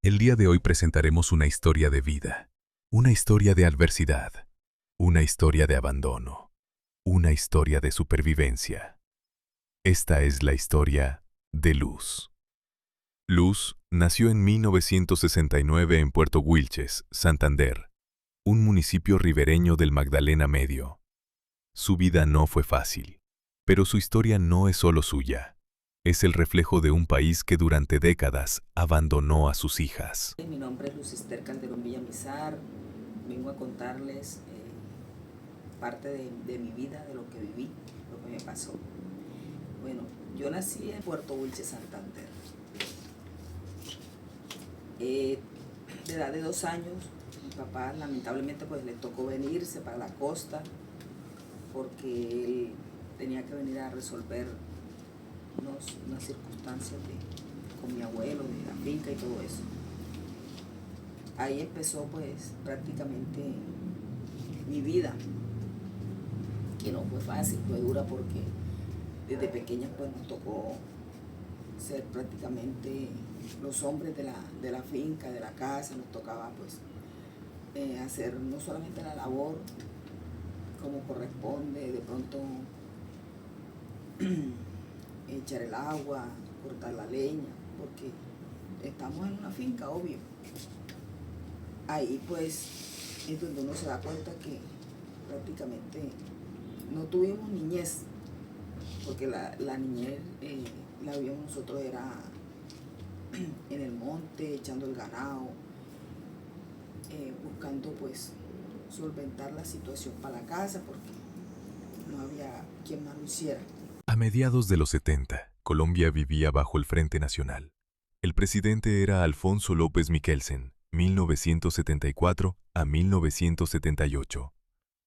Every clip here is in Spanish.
El día de hoy presentaremos una historia de vida, una historia de adversidad, una historia de abandono, una historia de supervivencia. Esta es la historia de Luz. Luz nació en 1969 en Puerto Wilches, Santander, un municipio ribereño del Magdalena Medio. Su vida no fue fácil, pero su historia no es solo suya. Es el reflejo de un país que durante décadas abandonó a sus hijas. Mi nombre es Luz Ester Calderón Villamizar. Vengo a contarles parte de mi vida, de lo que viví, lo que me pasó. Bueno, yo nací en Puerto Wilches, Santander. De edad de 2 años, mi papá lamentablemente pues le tocó venirse para la costa porque él tenía que venir a resolver unas circunstancias con mi abuelo, de la finca y todo eso. Ahí empezó pues prácticamente mi vida, que no fue fácil, fue dura porque desde pequeña pues nos tocó ser prácticamente los hombres de la finca, de la casa. Nos tocaba pues hacer no solamente la labor como corresponde, de pronto echar el agua, cortar la leña, porque estamos en una finca, obvio. Ahí pues es donde uno se da cuenta que prácticamente no tuvimos niñez, porque la niñez la vivimos nosotros era en el monte, echando el ganado, buscando pues solventar la situación para la casa, porque no había quien más lo hiciera. A mediados de los 70, Colombia vivía bajo el Frente Nacional. El presidente era Alfonso López Miquelsen, 1974 a 1978.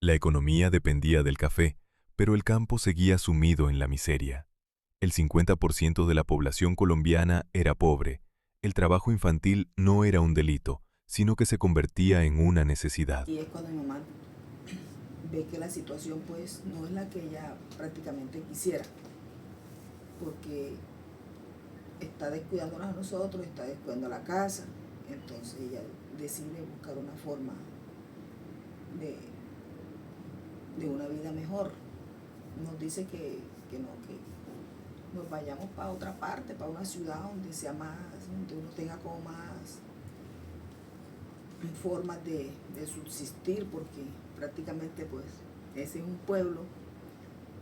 La economía dependía del café, pero el campo seguía sumido en la miseria. El 50% de la población colombiana era pobre. El trabajo infantil no era un delito, sino que se convertía en una necesidad. Y es cuando mi mamá ve que la situación pues no es la que ella prácticamente quisiera, porque está descuidándonos a nosotros, está descuidando a la casa. Entonces ella decide buscar una forma de una vida mejor. Nos dice que nos vayamos para otra parte, para una ciudad donde sea más, donde uno tenga como más formas de subsistir, porque prácticamente pues ese es un pueblo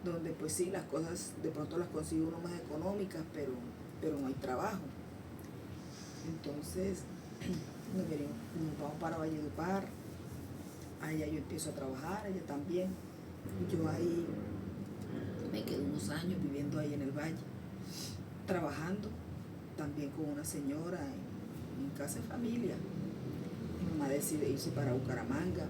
donde pues sí, las cosas de pronto las consigue uno más económicas, pero no hay trabajo. Entonces nos vamos para Valledupar. Allá yo empiezo a trabajar, ella también. Yo ahí me quedo unos años viviendo ahí en el valle, trabajando también con una señora en casa de familia. Mi mamá decide irse para Bucaramanga.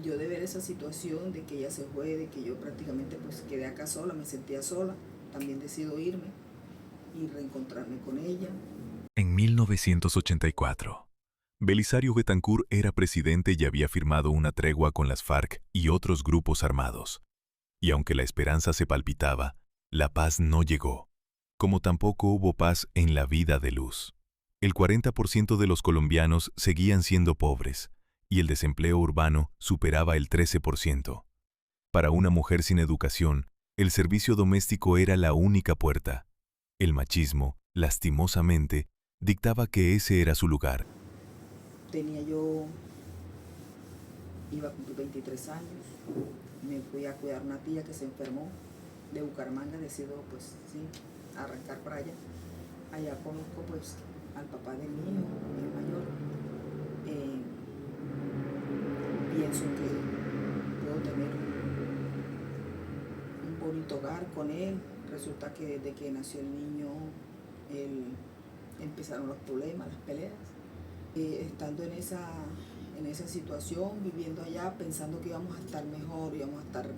Yo de ver esa situación de que ella se fue, de que yo prácticamente pues quedé acá sola, me sentía sola, también decido irme y reencontrarme con ella. En 1984, Belisario Betancur era presidente y había firmado una tregua con las FARC y otros grupos armados. Y aunque la esperanza se palpitaba, la paz no llegó, como tampoco hubo paz en la vida de Luz. El 40% de los colombianos seguían siendo pobres, y el desempleo urbano superaba el 13%. Para una mujer sin educación, el servicio doméstico era la única puerta. El machismo, lastimosamente, dictaba que ese era su lugar. Iba a cumplir 23 años, me fui a cuidar a una tía que se enfermó de Bucaramanga, decido pues sí, arrancar para allá. Allá conozco pues al papá de mi hijo, mi hijo mayor. Pienso que puedo tener un bonito hogar con él. Resulta que desde que nació el niño, empezaron los problemas, las peleas. Estando en esa situación, viviendo allá, pensando que íbamos a estar mejor, íbamos a estar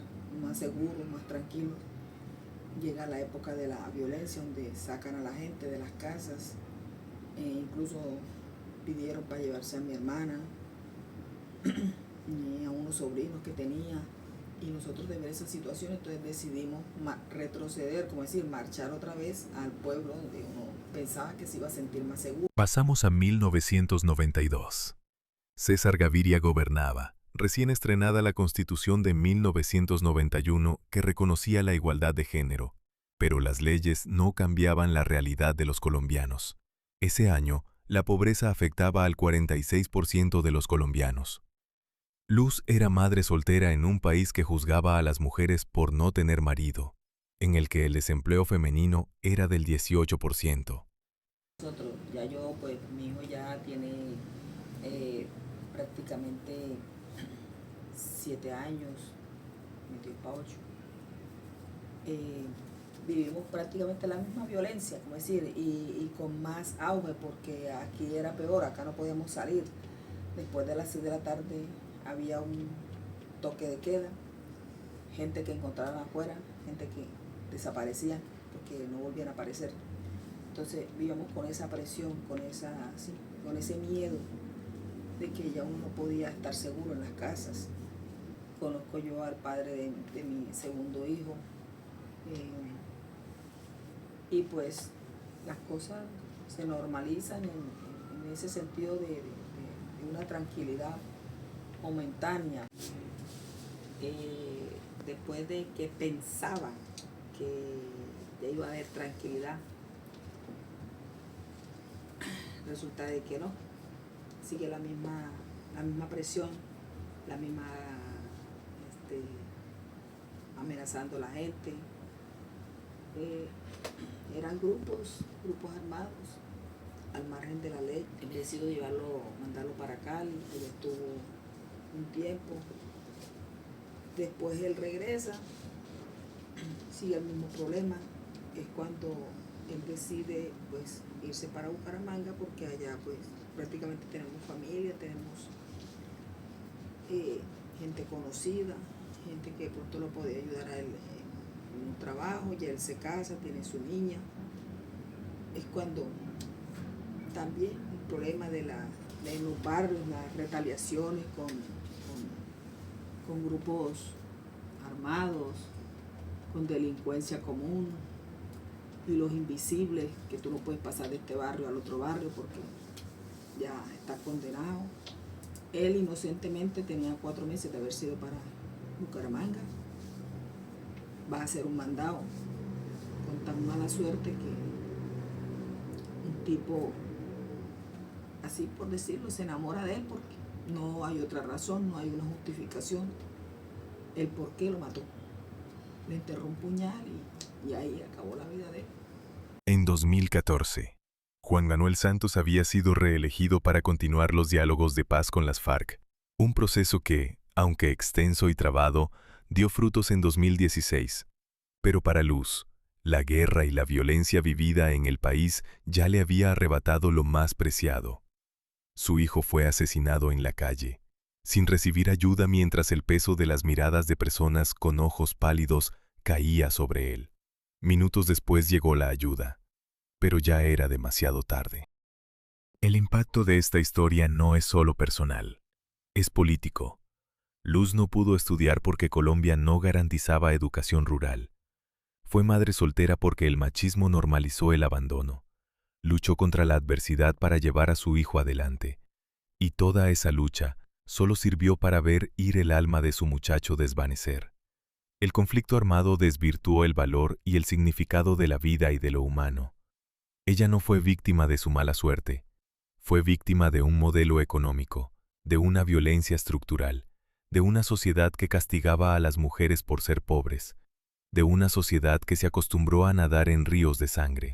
más seguros, más tranquilos, llega la época de la violencia, donde sacan a la gente de las casas. Incluso pidieron para llevarse a mi hermana y a unos sobrinos que tenía, Y nosotros de ver esa situación, entonces decidimos retroceder, como decir, marchar otra vez al pueblo donde uno pensaba que se iba a sentir más seguro. Pasamos a 1992. César Gaviria gobernaba, recién estrenada la Constitución de 1991 que reconocía la igualdad de género, pero las leyes no cambiaban la realidad de los colombianos. Ese año, la pobreza afectaba al 46% de los colombianos. Luz era madre soltera en un país que juzgaba a las mujeres por no tener marido, en el que el desempleo femenino era del 18%. Nosotros, pues mi hijo ya tiene prácticamente 7 años, metió para 8. Vivimos prácticamente la misma violencia, como decir, y con más auge, porque aquí era peor, acá no podíamos salir. Después de las 6 de la tarde había un toque de queda, gente que encontraban afuera, gente que desaparecían porque no volvían a aparecer. Entonces vivíamos con esa presión, con ese miedo de que ya uno no podía estar seguro en las casas. Conozco yo al padre de mi segundo hijo, y pues las cosas se normalizan en ese sentido de una tranquilidad momentánea. Después de que pensaban que ya iba a haber tranquilidad, resulta de que no, sigue la misma presión, la misma amenazando a la gente. Eran grupos armados al margen de la ley. He decidido mandarlo para Cali, él estuvo un tiempo. Después él regresa, sigue el mismo problema. Es cuando él decide pues irse para Bucaramanga, porque allá pues prácticamente tenemos familia, tenemos gente conocida, gente que de pronto lo podía ayudar a él en un trabajo. Ya él se casa, tiene su niña. Es cuando también el problema de los barrios, las retaliaciones con grupos armados, con delincuencia común, y los invisibles, que tú no puedes pasar de este barrio al otro barrio porque ya está condenado. Él inocentemente tenía 4 meses de haber sido para Bucaramanga. Va a hacer un mandado con tan mala suerte que un tipo, así por decirlo, se enamora de él porque no hay otra razón, no hay una justificación el por qué lo mató. Le enterró un puñal y ahí acabó la vida de él. En 2014, Juan Manuel Santos había sido reelegido para continuar los diálogos de paz con las FARC, un proceso que, aunque extenso y trabado, dio frutos en 2016. Pero para Luz, la guerra y la violencia vivida en el país ya le había arrebatado lo más preciado. Su hijo fue asesinado en la calle, sin recibir ayuda, mientras el peso de las miradas de personas con ojos pálidos caía sobre él. Minutos después llegó la ayuda, pero ya era demasiado tarde. El impacto de esta historia no es solo personal, es político. Luz no pudo estudiar porque Colombia no garantizaba educación rural. Fue madre soltera porque el machismo normalizó el abandono. Luchó contra la adversidad para llevar a su hijo adelante. Y toda esa lucha solo sirvió para ver ir el alma de su muchacho desvanecer. El conflicto armado desvirtuó el valor y el significado de la vida y de lo humano. Ella no fue víctima de su mala suerte. Fue víctima de un modelo económico, de una violencia estructural, de una sociedad que castigaba a las mujeres por ser pobres, de una sociedad que se acostumbró a nadar en ríos de sangre.